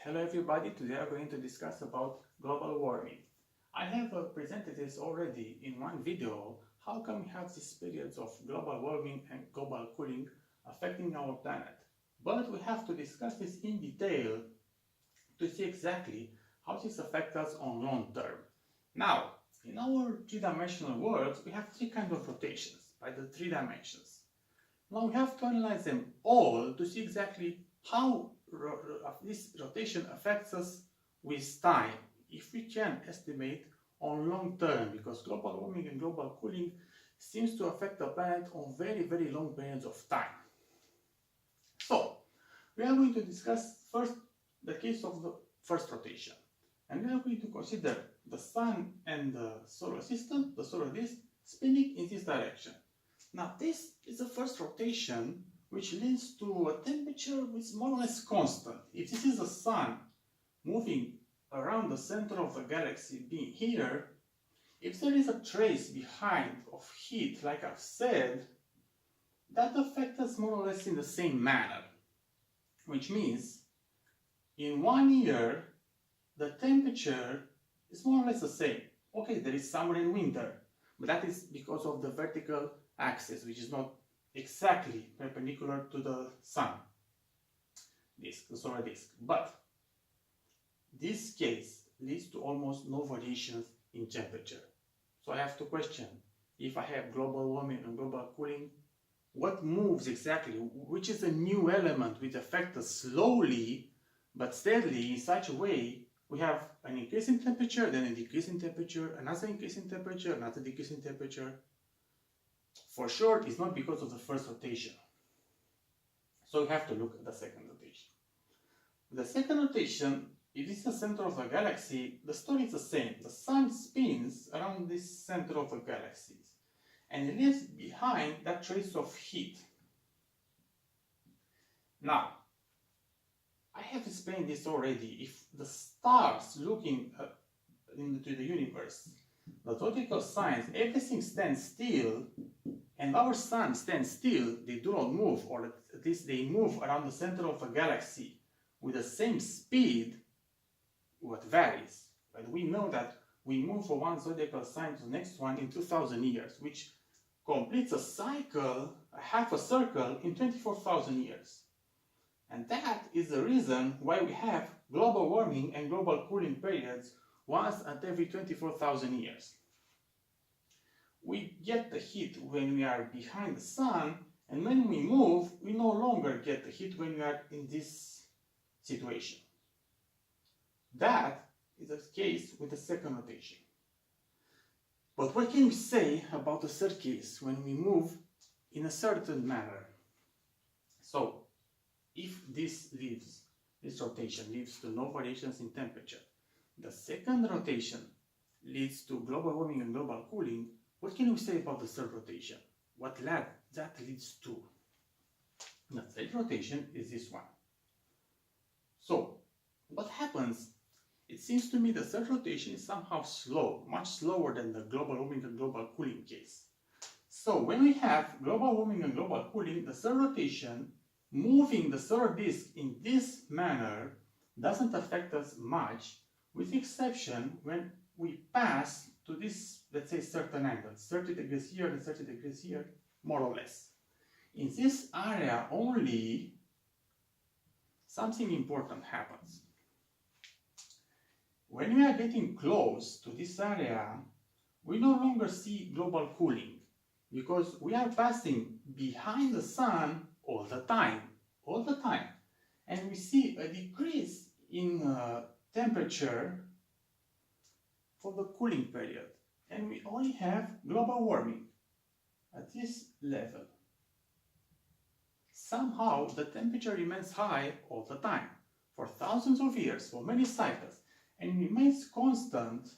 Hello everybody, today we are going to discuss about global warming. I have presented this already in one video, how come we have these periods of global warming and global cooling affecting our planet. But we have to discuss this in detail to see exactly how this affects us on long term. Now, in our three-dimensional world, we have three kinds of rotations by the three dimensions. Now we have to analyze them all to see exactly how this rotation affects us with time, if we can estimate on long term, because global warming and global cooling seems to affect the planet on very long periods of time. So, we are going to discuss first the case of the first rotation, and we are going to consider the Sun and the solar system, the solar disk, spinning in this direction. Now, this is the first rotation which leads to a temperature which is more or less constant. If this is the Sun moving around the center of the galaxy being here, if there is a trace behind of heat, like I've said, that affects us more or less in the same manner. Which means, in 1 year, the temperature is more or less the same. Okay, there is summer and winter, but that is because of the vertical axis, which is not exactly perpendicular to the Sun disk, the solar disk. But this case leads to almost no variations in temperature. So I have to question, if I have global warming and global cooling, what moves exactly? Which is a new element which affects us slowly but steadily in such a way we have an increase in temperature, then a decrease in temperature, another increase in temperature, another decrease in temperature. For sure, it's not because of the first rotation. So we have to look at the second rotation. The second rotation, if this is the center of the galaxy, the story is the same. The Sun spins around this center of the galaxy, and it leaves behind that trace of heat. Now, I have explained this already. If the stars looking into the universe, the zodiacal signs, everything stands still, and our Sun stands still, they do not move, or at least they move around the center of a galaxy with the same speed, what varies. But we know that we move from one zodiacal sign to the next one in 2000 years, which completes a cycle, half a circle, in 24,000 years. And that is the reason why we have global warming and global cooling periods once at every 24,000 years. We get the heat when we are behind the Sun, and when we move, we no longer get the heat when we are in this situation. That is the case with the second rotation. But what can we say about the third case when we move in a certain manner? So, if this rotation leads to no variations in temperature, the second rotation leads to global warming and global cooling, what can we say about the third rotation? What that leads to? The third rotation is this one. So, what happens? It seems to me the third rotation is somehow slow, much slower than the global warming and global cooling case. So, when we have global warming and global cooling, the third rotation, moving the solar disk in this manner, doesn't affect us much, with the exception when we pass to this, let's say, certain angles, 30 degrees here and 30 degrees here, more or less. In this area only, something important happens. When we are getting close to this area, we no longer see global cooling, because we are passing behind the Sun all the time, and we see a decrease in temperature for the cooling period, and we only have global warming at this level. Somehow the temperature remains high all the time, for thousands of years, for many cycles, and remains constant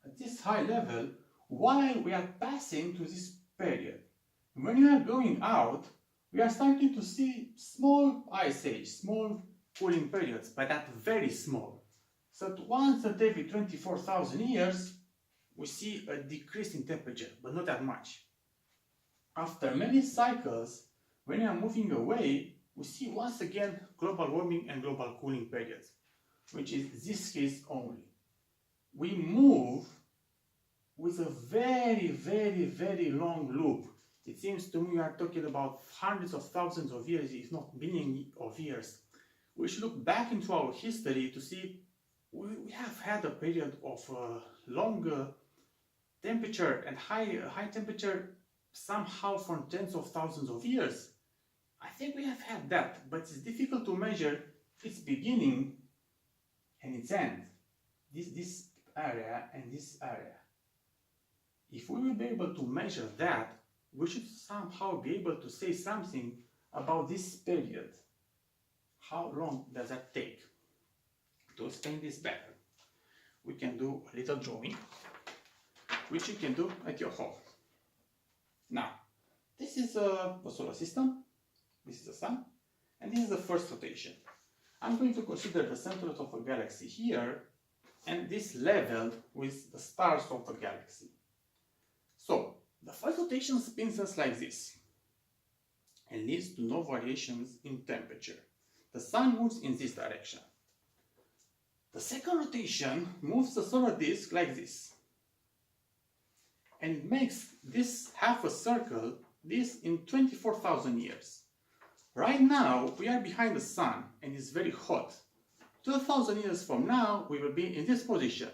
at this high level while we are passing to this period. When we are going out, we are starting to see small ice age, small cooling periods, but that very small. So once at every 24,000 years, we see a decrease in temperature, but not that much. After many cycles, when we are moving away, we see once again global warming and global cooling periods. which is this case only. We move with a very, very, very long loop. It seems to me we are talking about hundreds of thousands of years, if not millions of years. We should look back into our history to see we have had a period of long temperature and high temperature somehow for tens of thousands of years. I think we have had that, but it's difficult to measure its beginning and its end. This area and this area. If we will be able to measure that, we should somehow be able to say something about this period. How long does that take? To explain this better, we can do a little drawing, which you can do at your home. Now, this is the solar system, this is the sun, and this is the first rotation. I'm going to consider the center of a galaxy here, and this level with the stars of the galaxy. So, the first rotation spins us like this, and leads to no variations in temperature. The sun moves in this direction. The second rotation moves the solar disk like this, and it makes this half a circle, this in 24,000 years. Right now we are behind the sun and it's very hot. 12,000 years from now we will be in this position.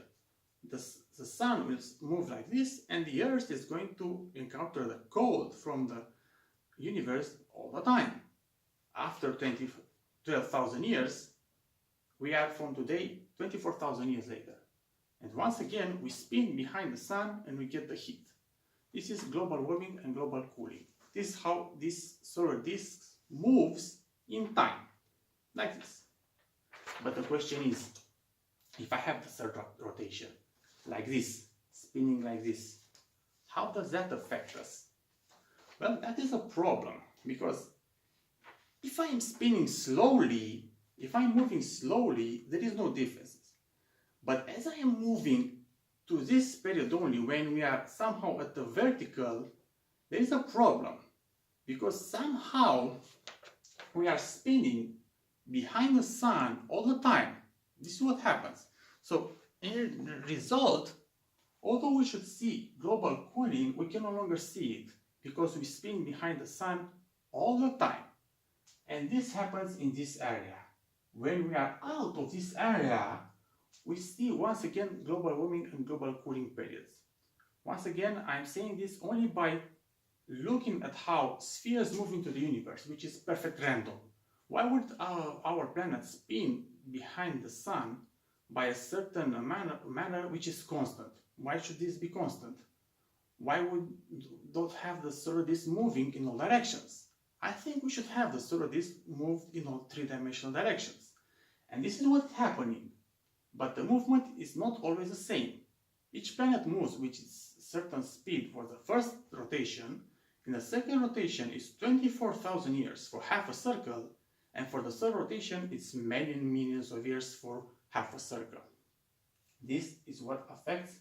The sun will move like this and the earth is going to encounter the cold from the universe all the time. After 12,000 years, we are from today 24,000 years later. And once again, we spin behind the sun and we get the heat. This is global warming and global cooling. This is how this solar disk moves in time, like this. But the question is, if I have the third rotation, like this, spinning like this, how does that affect us? Well, that is a problem, because if I am spinning slowly, if I'm moving slowly, there is no differences. But as I am moving to this period only, when we are somehow at the vertical, there is a problem. Because somehow we are spinning behind the sun all the time. This is what happens. So in the result, although we should see global cooling, we can no longer see it because we spin behind the sun all the time. And this happens in this area. When we are out of this area, we see once again global warming and global cooling periods. Once again, I'm saying this only by looking at how spheres move into the universe, which is perfect random. Why would our planet spin behind the sun by a certain manner which is constant? Why should this be constant? Why would don't have the solar disk moving in all directions? I think we should have the solar disk move in all three-dimensional directions. And this is what's happening. But the movement is not always the same. Each planet moves with a certain speed for the first rotation, and the second rotation is 24,000 years for half a circle, and for the third rotation it's millions of years for half a circle. This is what affects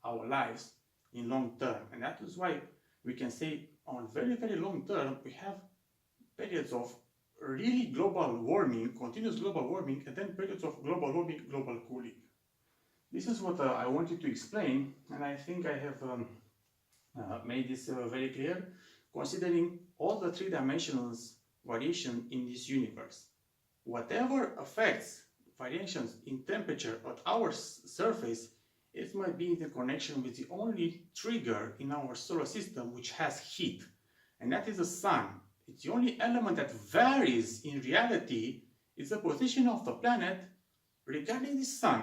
our lives in long term, and that is why we can say on very, very long term we have periods of really global warming, continuous global warming, and then periods of global warming, global cooling. This is what I wanted to explain, and I think I have made this very clear, considering all the three-dimensional variation in this universe. Whatever affects variations in temperature at our surface, it might be in connection with the only trigger in our solar system which has heat, and that is the sun. It's the only element that varies in reality is the position of the planet regarding the sun.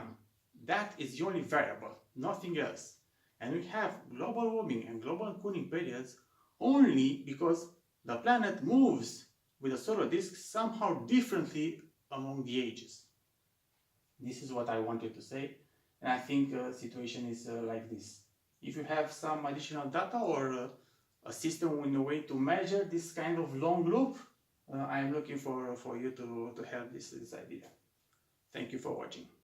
That is the only variable, nothing else. And we have global warming and global cooling periods only because the planet moves with the solar disk somehow differently among the ages. This is what I wanted to say, and I think the situation is like this. If you have some additional data or a system in a way to measure this kind of long loop, I'm looking for you to help this idea. Thank you for watching.